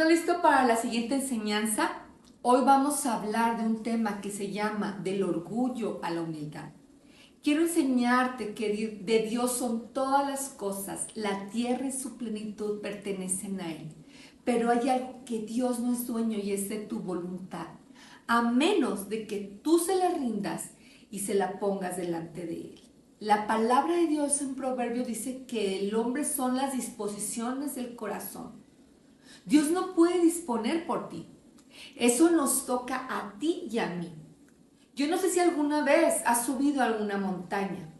¿Estás listo para la siguiente enseñanza? Hoy vamos a hablar de un tema que se llama del orgullo a la humildad. Quiero enseñarte que de Dios son todas las cosas, la tierra y su plenitud pertenecen a Él. Pero hay algo que Dios no es dueño y es de tu voluntad, a menos de que tú se la rindas y se la pongas delante de Él. La palabra de Dios en Proverbio dice que el hombre son las disposiciones del corazón. Dios no puede disponer por ti. Eso nos toca a ti y a mí. Yo no sé si alguna vez has subido a alguna montaña.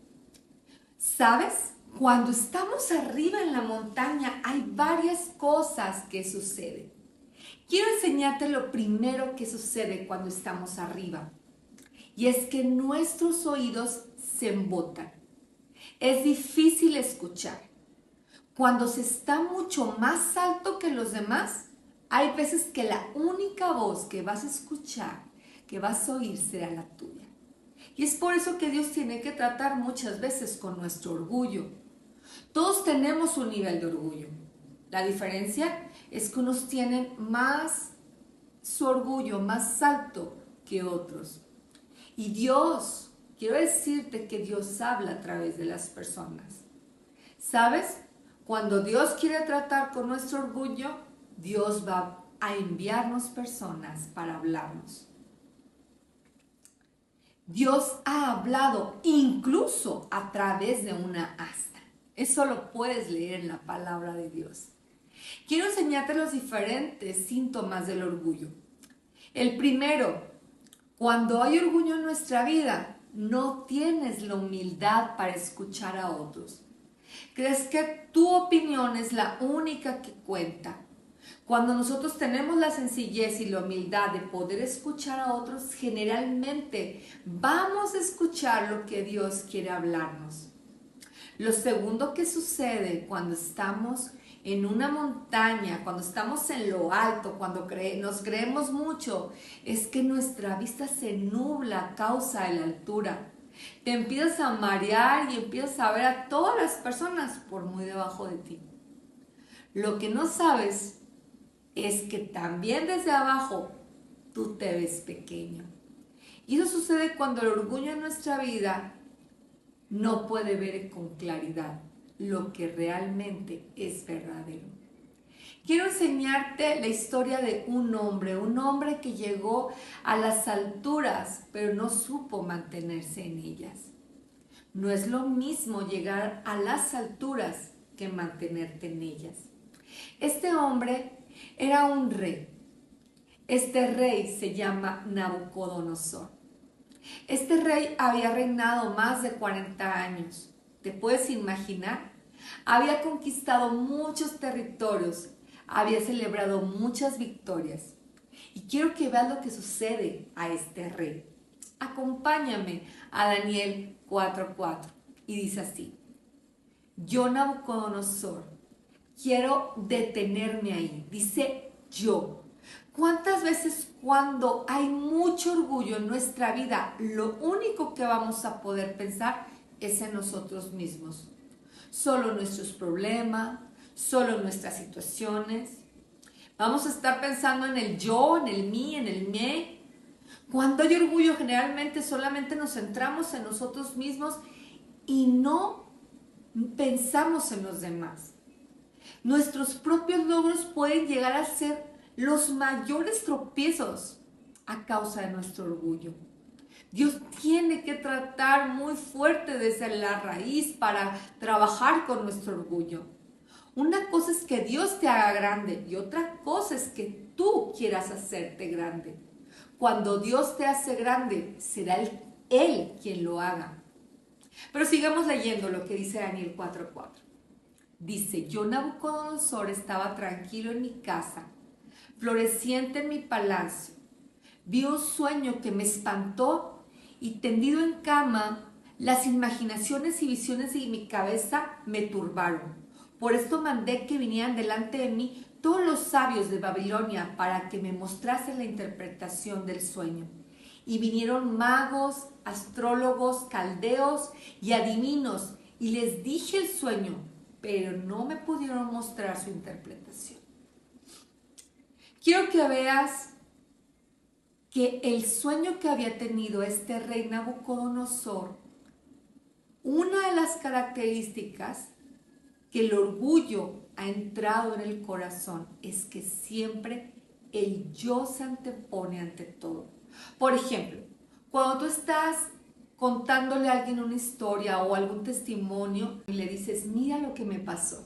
¿Sabes? Cuando estamos arriba en la montaña hay varias cosas que suceden. Quiero enseñarte lo primero que sucede cuando estamos arriba. Y es que nuestros oídos se embotan. Es difícil escuchar. Cuando se está mucho más alto que los demás, hay veces que la única voz que vas a escuchar, que vas a oír, será la tuya. Y es por eso que Dios tiene que tratar muchas veces con nuestro orgullo. Todos tenemos un nivel de orgullo. La diferencia es que unos tienen más su orgullo más alto que otros. Y Dios, quiero decirte que Dios habla a través de las personas. ¿Sabes? Cuando Dios quiere tratar con nuestro orgullo, Dios va a enviarnos personas para hablarnos. Dios ha hablado incluso a través de una asta. Eso lo puedes leer en la palabra de Dios. Quiero enseñarte los diferentes síntomas del orgullo. El primero, cuando hay orgullo en nuestra vida, no tienes la humildad para escuchar a otros. ¿Crees que tu opinión es la única que cuenta? Cuando nosotros tenemos la sencillez y la humildad de poder escuchar a otros, generalmente vamos a escuchar lo que Dios quiere hablarnos. Lo segundo que sucede cuando estamos en una montaña, cuando estamos en lo alto, cuando nos creemos mucho, es que nuestra vista se nubla a causa de la altura. Te empiezas a marear y empiezas a ver a todas las personas por muy debajo de ti. Lo que no sabes es que también desde abajo tú te ves pequeño. Y eso sucede cuando el orgullo en nuestra vida no puede ver con claridad lo que realmente es verdadero. Quiero enseñarte la historia de un hombre que llegó a las alturas, pero no supo mantenerse en ellas. No es lo mismo llegar a las alturas que mantenerte en ellas. Este hombre era un rey. Este rey se llama Nabucodonosor. Este rey había reinado más de 40 años. ¿Te puedes imaginar? Había conquistado muchos territorios, había celebrado muchas victorias. Y quiero que veas lo que sucede a este rey. Acompáñame a Daniel 4:4 y dice así: yo, Nabucodonosor, quiero detenerme ahí. Dice yo. ¿Cuántas veces cuando hay mucho orgullo en nuestra vida, lo único que vamos a poder pensar es en nosotros mismos? Solo nuestros problemas, solo nuestras situaciones. Vamos a estar pensando en el yo, en el mí, en el me. Cuando hay orgullo, generalmente solamente nos centramos en nosotros mismos y no pensamos en los demás. Nuestros propios logros pueden llegar a ser los mayores tropiezos a causa de nuestro orgullo. Dios tiene que tratar muy fuerte desde la raíz para trabajar con nuestro orgullo. Una cosa es que Dios te haga grande y otra cosa es que tú quieras hacerte grande. Cuando Dios te hace grande, será Él quien lo haga. Pero sigamos leyendo lo que dice Daniel 4:4. Dice: yo, Nabucodonosor, estaba tranquilo en mi casa, floreciente en mi palacio. Vi un sueño que me espantó y tendido en cama, las imaginaciones y visiones de mi cabeza me turbaron. Por esto mandé que vinieran delante de mí todos los sabios de Babilonia para que me mostrasen la interpretación del sueño. Y vinieron magos, astrólogos, caldeos y adivinos, y les dije el sueño, pero no me pudieron mostrar su interpretación. quiero que veas que el sueño que había tenido este rey Nabucodonosor, una de las características que el orgullo ha entrado en el corazón es que siempre el yo se antepone ante todo. Por ejemplo, cuando tú estás contándole a alguien una historia o algún testimonio y le dices, mira lo que me pasó.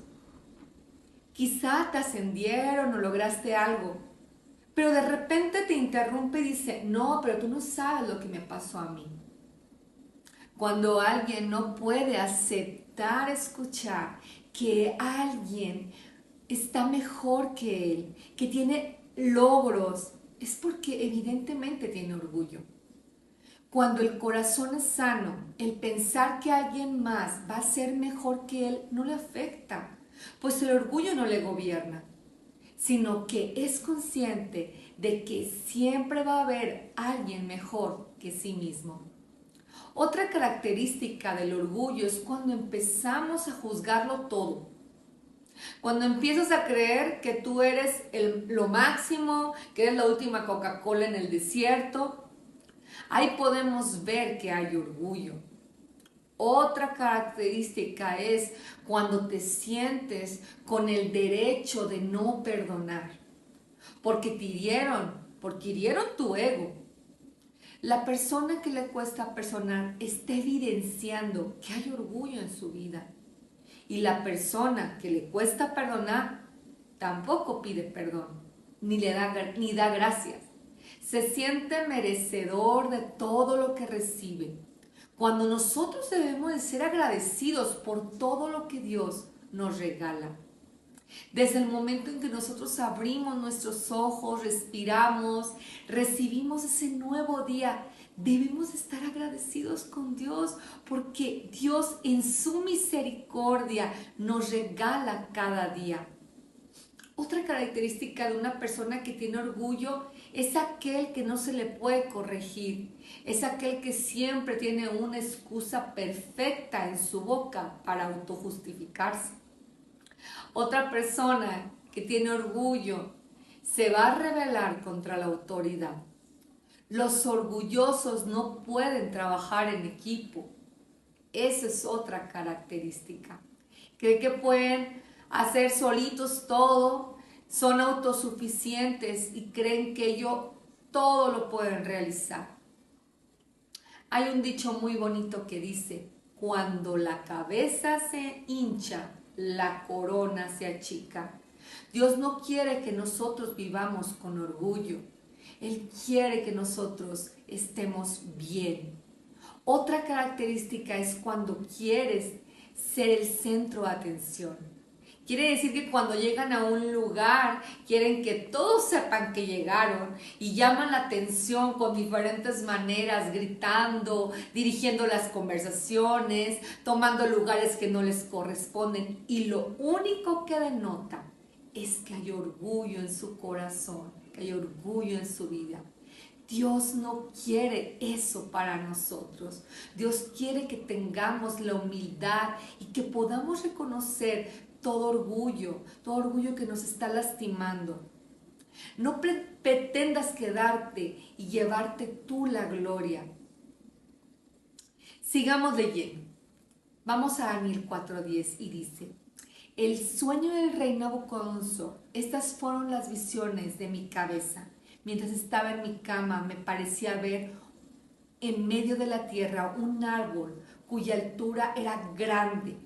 Quizá te ascendieron o lograste algo, pero de repente te interrumpe y dice, no, pero tú no sabes lo que me pasó a mí. Cuando alguien no puede aceptar escuchar que alguien está mejor que él, que tiene logros, es porque evidentemente tiene orgullo. Cuando el corazón es sano, el pensar que alguien más va a ser mejor que él no le afecta, pues el orgullo no le gobierna, sino que es consciente de que siempre va a haber alguien mejor que sí mismo. Otra característica del orgullo es cuando empezamos a juzgarlo todo. Cuando empiezas a creer que tú eres lo máximo, que eres la última Coca-Cola en el desierto, ahí podemos ver que hay orgullo. Otra característica es cuando te sientes con el derecho de no perdonar, porque porque hirieron tu ego. La persona que le cuesta perdonar está evidenciando que hay orgullo en su vida. Y la persona que le cuesta perdonar tampoco pide perdón, ni da gracias. Se siente merecedor de todo lo que recibe. Cuando nosotros debemos de ser agradecidos por todo lo que Dios nos regala. Desde el momento en que nosotros abrimos nuestros ojos, respiramos, recibimos ese nuevo día, debemos estar agradecidos con Dios porque Dios en su misericordia nos regala cada día. Otra característica de una persona que tiene orgullo es aquel que no se le puede corregir, es aquel que siempre tiene una excusa perfecta en su boca para autojustificarse. Otra persona que tiene orgullo se va a rebelar contra la autoridad. Los orgullosos no pueden trabajar en equipo. Esa es otra característica. Creen que pueden hacer solitos todo, son autosuficientes y creen que ellos todo lo pueden realizar. Hay un dicho muy bonito que dice, cuando la cabeza se hincha, la corona se achica. Dios no quiere que nosotros vivamos con orgullo. Él quiere que nosotros estemos bien. Otra característica es cuando quieres ser el centro de atención. Quiere decir que cuando llegan a un lugar, quieren que todos sepan que llegaron y llaman la atención con diferentes maneras, gritando, dirigiendo las conversaciones, tomando lugares que no les corresponden. Y lo único que denota es que hay orgullo en su corazón, que hay orgullo en su vida. Dios no quiere eso para nosotros. Dios quiere que tengamos la humildad y que podamos reconocer todo orgullo que nos está lastimando. No pretendas quedarte y llevarte tú la gloria. Sigamos leyendo. Vamos a Daniel 4:10 y dice, el sueño del rey Nabucodonosor, estas fueron las visiones de mi cabeza. Mientras estaba en mi cama me parecía ver en medio de la tierra un árbol cuya altura era grande.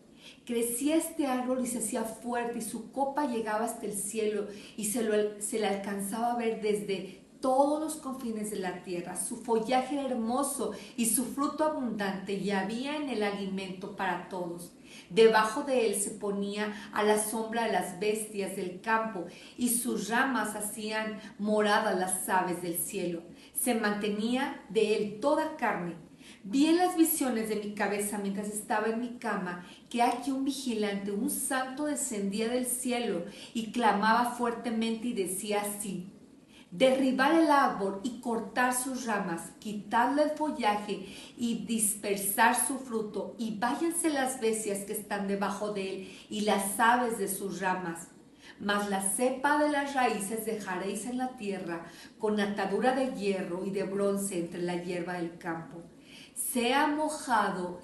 Crecía este árbol y se hacía fuerte y su copa llegaba hasta el cielo y se le alcanzaba a ver desde todos los confines de la tierra. Su follaje era hermoso y su fruto abundante y había en el alimento para todos. Debajo de él se ponía a la sombra de las bestias del campo y sus ramas hacían morada las aves del cielo. Se mantenía de él toda carne. Vi en las visiones de mi cabeza mientras estaba en mi cama que aquí un vigilante, un santo, descendía del cielo y clamaba fuertemente y decía así: derribar el árbol y cortar sus ramas, quitarle el follaje y dispersar su fruto, y váyanse las bestias que están debajo de él y las aves de sus ramas. Mas la cepa de las raíces dejaréis en la tierra, con atadura de hierro y de bronce entre la hierba del campo. Sea mojado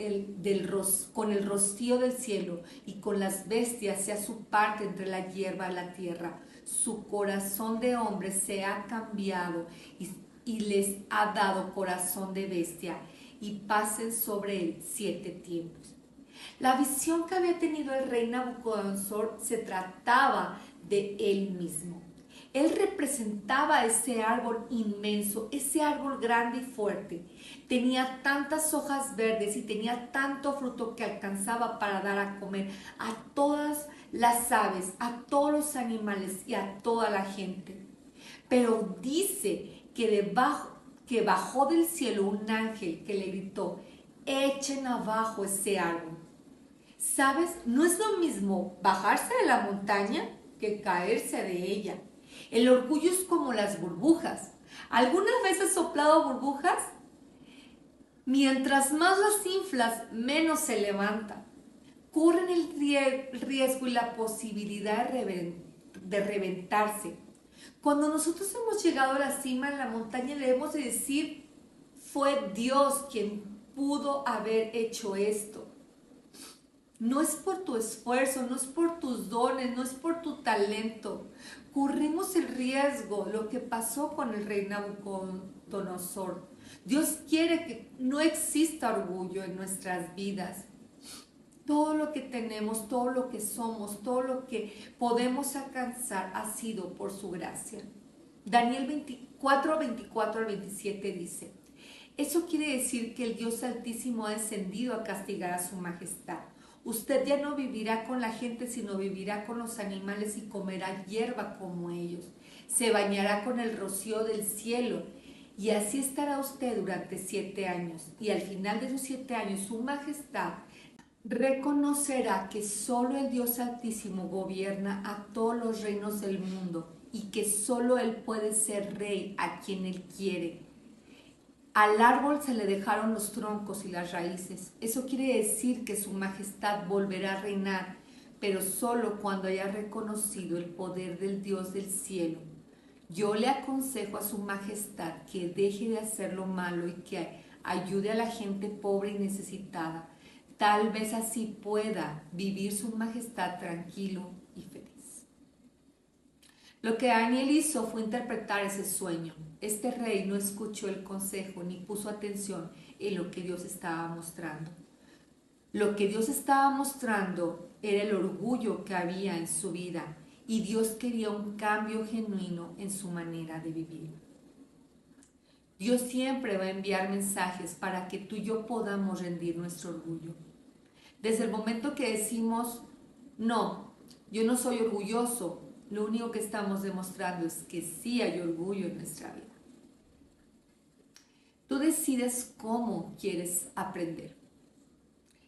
con el rocío del cielo, y con las bestias sea su parte entre la hierba de la tierra. Su corazón de hombre se ha cambiado y les ha dado corazón de bestia, y pasen sobre él 7 tiempos. La visión que había tenido el rey Nabucodonosor se trataba de él mismo. Él representaba ese árbol inmenso, ese árbol grande y fuerte. Tenía tantas hojas verdes y tenía tanto fruto que alcanzaba para dar a comer a todas las aves, a todos los animales y a toda la gente. Pero dice que bajó del cielo un ángel que le gritó: echen abajo ese árbol. ¿Sabes? No es lo mismo bajarse de la montaña que caerse de ella. El orgullo es como las burbujas. ¿Alguna vez has soplado burbujas? Mientras más las inflas, menos se levantan. Corren el riesgo y la posibilidad de reventarse. Cuando nosotros hemos llegado a la cima de la montaña, debemos de decir: fue Dios quien pudo haber hecho esto. No es por tu esfuerzo, no es por tus dones, no es por tu talento. Corremos el riesgo, lo que pasó con el rey Nabucodonosor. Dios quiere que no exista orgullo en nuestras vidas. Todo lo que tenemos, todo lo que somos, todo lo que podemos alcanzar ha sido por su gracia. Daniel 24, 24 al 27 dice: eso quiere decir que el Dios Altísimo ha descendido a castigar a su majestad. Usted ya no vivirá con la gente, sino vivirá con los animales y comerá hierba como ellos. Se bañará con el rocío del cielo, y así estará usted durante 7 años. Y al final de esos 7 años, su majestad reconocerá que solo el Dios Altísimo gobierna a todos los reinos del mundo y que solo Él puede ser rey a quien Él quiere. Al árbol se le dejaron los troncos y las raíces. Eso quiere decir que su majestad volverá a reinar, pero solo cuando haya reconocido el poder del Dios del cielo. Yo le aconsejo a su majestad que deje de hacer lo malo y que ayude a la gente pobre y necesitada. Tal vez así pueda vivir su majestad tranquilo y feliz. Lo que Daniel hizo fue interpretar ese sueño. Este rey no escuchó el consejo ni puso atención en lo que Dios estaba mostrando. Lo que Dios estaba mostrando era el orgullo que había en su vida, y Dios quería un cambio genuino en su manera de vivir. Dios siempre va a enviar mensajes para que tú y yo podamos rendir nuestro orgullo. Desde el momento que decimos: no, yo no soy orgulloso, lo único que estamos demostrando es que sí hay orgullo en nuestra vida. Tú decides cómo quieres aprender.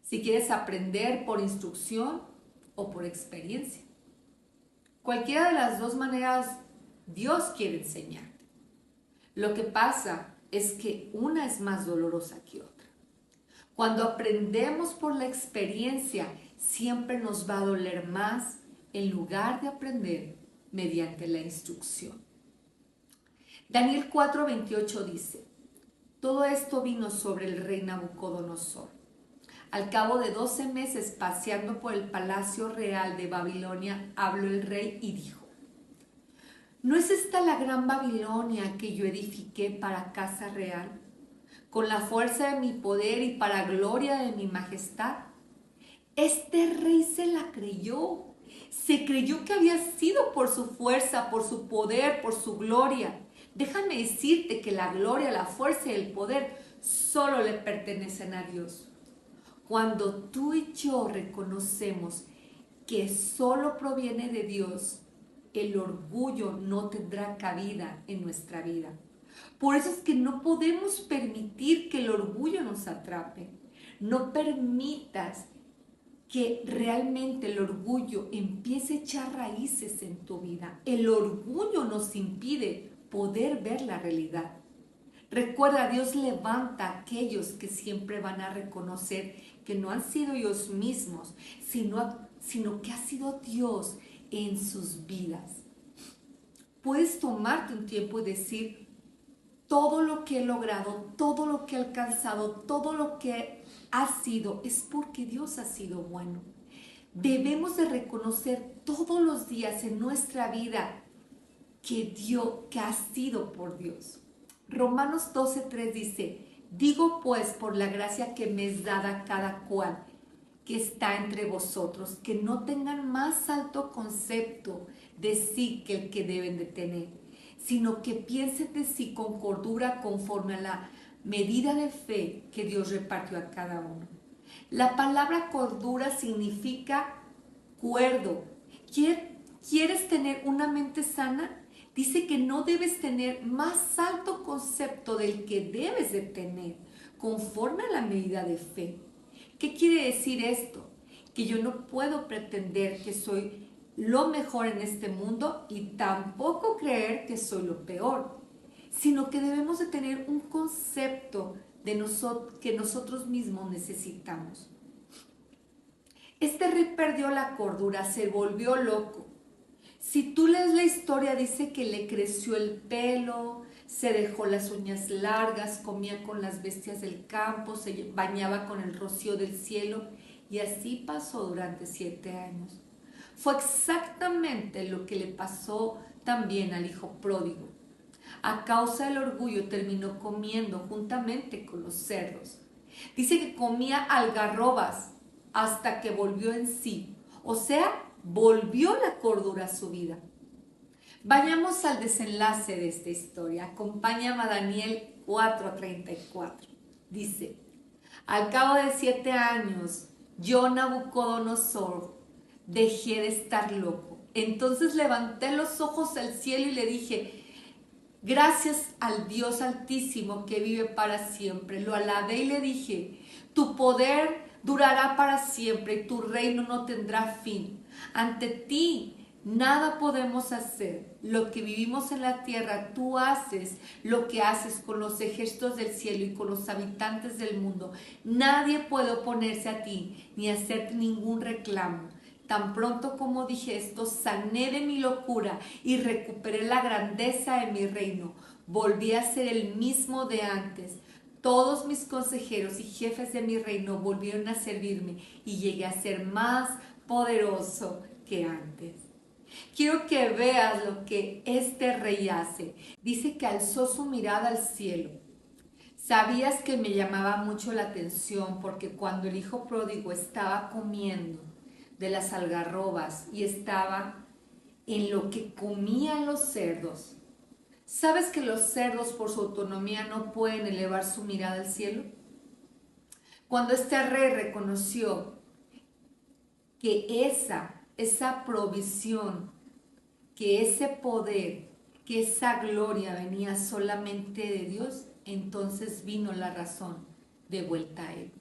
Si quieres aprender por instrucción o por experiencia. Cualquiera de las dos maneras Dios quiere enseñarte. Lo que pasa es que una es más dolorosa que otra. Cuando aprendemos por la experiencia, siempre nos va a doler más en lugar de aprender mediante la instrucción. Daniel 4:28 dice: todo esto vino sobre el rey Nabucodonosor. Al cabo de 12 meses paseando por el palacio real de Babilonia, habló el rey y dijo: ¿no es esta la gran Babilonia que yo edifiqué para casa real, con la fuerza de mi poder y para gloria de mi majestad? Este rey se la creyó. Se creyó que había sido por su fuerza, por su poder, por su gloria. Déjame decirte que la gloria, la fuerza y el poder solo le pertenecen a Dios. Cuando tú y yo reconocemos que solo proviene de Dios, el orgullo no tendrá cabida en nuestra vida. Por eso es que no podemos permitir que el orgullo nos atrape. No permitas que realmente el orgullo empiece a echar raíces en tu vida. El orgullo nos impide poder ver la realidad. Recuerda, Dios levanta a aquellos que siempre van a reconocer que no han sido ellos mismos, sino que ha sido Dios en sus vidas. Puedes tomarte un tiempo y decir, todo lo que he logrado, todo lo que he alcanzado, todo lo que ha sido, es porque Dios ha sido bueno. Debemos de reconocer todos los días en nuestra vida que ha sido por Dios. Romanos 12:3 dice, digo pues por la gracia que me es dada cada cual que está entre vosotros, que no tengan más alto concepto de sí que el que deben de tener, sino que piensen de sí con cordura conforme a la medida de fe que Dios repartió a cada uno. La palabra cordura significa cuerdo. ¿Quieres tener una mente sana? Dice que no debes tener más alto concepto del que debes de tener, conforme a la medida de fe. ¿Qué quiere decir esto? Que yo no puedo pretender que soy lo mejor en este mundo y tampoco creer que soy lo peor, sino que debemos de tener un concepto de que nosotros mismos necesitamos. Este rey perdió la cordura, se volvió loco. Si tú lees la historia, dice que le creció el pelo, se dejó las uñas largas, comía con las bestias del campo, se bañaba con el rocío del cielo y así pasó durante 7 años. Fue exactamente lo que le pasó también al hijo pródigo. A causa del orgullo terminó comiendo juntamente con los cerdos. Dice que comía algarrobas hasta que volvió en sí, o sea, volvió la cordura a su vida. Vayamos al desenlace de esta historia. Acompáñame a Daniel 4:34. Dice, al cabo de 7 años, yo, Nabucodonosor, dejé de estar loco. Entonces levanté los ojos al cielo y le dije, gracias al Dios Altísimo que vive para siempre. Lo alabé y le dije, tu poder durará para siempre y tu reino no tendrá fin. Ante ti nada podemos hacer. Lo que vivimos en la tierra, tú haces lo que haces con los ejércitos del cielo y con los habitantes del mundo. Nadie puede oponerse a ti ni hacerte ningún reclamo. Tan pronto como dije esto, sané de mi locura y recuperé la grandeza de mi reino. Volví a ser el mismo de antes. Todos mis consejeros y jefes de mi reino volvieron a servirme y llegué a ser más poderoso que antes. Quiero que veas lo que este rey hace. Dice que alzó su mirada al cielo. Sabías que me llamaba mucho la atención porque cuando el hijo pródigo estaba comiendo de las algarrobas y estaba en lo que comían los cerdos, ¿sabes que los cerdos por su autonomía no pueden elevar su mirada al cielo? Cuando este rey reconoció que esa provisión, que ese poder, que esa gloria venía solamente de Dios, entonces vino la razón de vuelta a Él.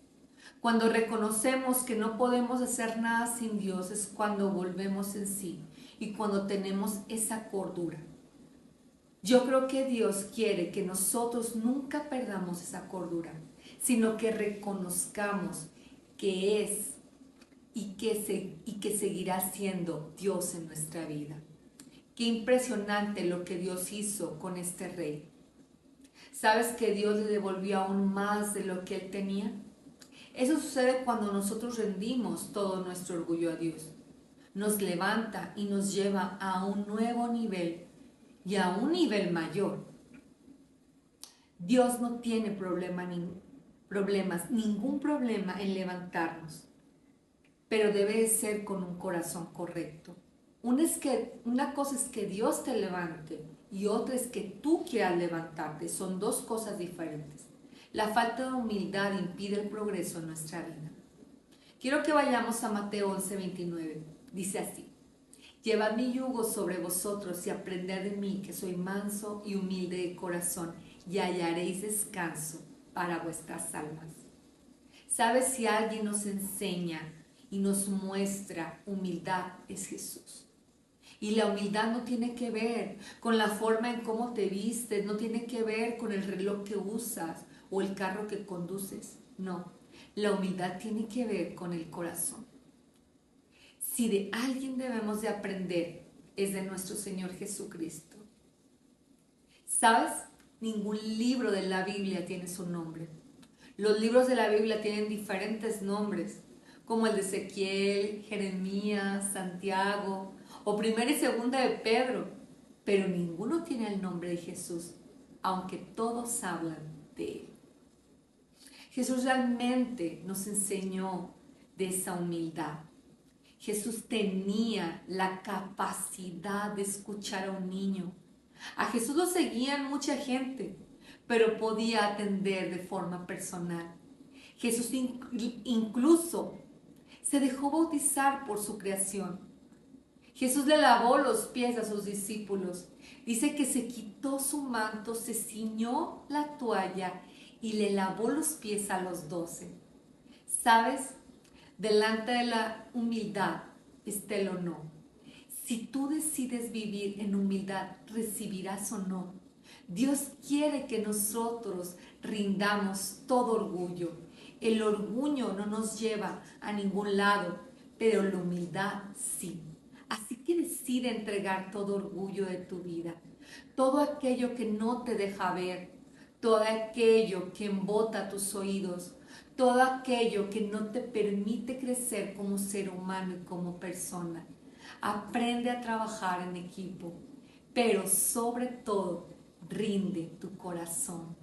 Cuando reconocemos que no podemos hacer nada sin Dios es cuando volvemos en sí y cuando tenemos esa cordura. Yo creo que Dios quiere que nosotros nunca perdamos esa cordura, sino que reconozcamos que es y que seguirá siendo Dios en nuestra vida. Qué impresionante lo que Dios hizo con este rey. ¿Sabes que Dios le devolvió aún más de lo que él tenía? Eso sucede cuando nosotros rendimos todo nuestro orgullo a Dios. Nos levanta y nos lleva a un nuevo nivel y a un nivel mayor. Dios no tiene ningún problema en levantarnos, pero debe ser con un corazón correcto. Una cosa es que Dios te levante y otra es que tú quieras levantarte. Son dos cosas diferentes. La falta de humildad impide el progreso en nuestra vida. Quiero que vayamos a Mateo 11:29. Dice así: llevad mi yugo sobre vosotros y aprended de mí, que soy manso y humilde de corazón, y hallaréis descanso para vuestras almas. ¿Sabes? Si alguien nos enseña y nos muestra humildad, es Jesús. Y la humildad no tiene que ver con la forma en cómo te vistes, no tiene que ver con el reloj que usas o el carro que conduces. No, la humildad tiene que ver con el corazón. Si de alguien debemos de aprender, es de nuestro Señor Jesucristo. ¿Sabes? Ningún libro de la Biblia tiene su nombre. Los libros de la Biblia tienen diferentes nombres, como el de Ezequiel, Jeremías, Santiago o primera y segunda de Pedro, pero ninguno tiene el nombre de Jesús, aunque todos hablan de él. Jesús realmente nos enseñó de esa humildad. Jesús tenía la capacidad de escuchar a un niño. A Jesús lo seguían mucha gente, pero podía atender de forma personal. Jesús incluso se dejó bautizar por su creación. Jesús le lavó los pies a sus discípulos. Dice que se quitó su manto, se ciñó la toalla y le lavó los pies a los 12. ¿Sabes? Delante de la humildad está el honor. Si tú decides vivir en humildad, recibirás honor. Dios quiere que nosotros rindamos todo orgullo. El orgullo no nos lleva a ningún lado, pero la humildad sí. Así que decide entregar todo orgullo de tu vida, todo aquello que no te deja ver, todo aquello que embota tus oídos, todo aquello que no te permite crecer como ser humano y como persona. Aprende a trabajar en equipo, pero sobre todo, rinde tu corazón.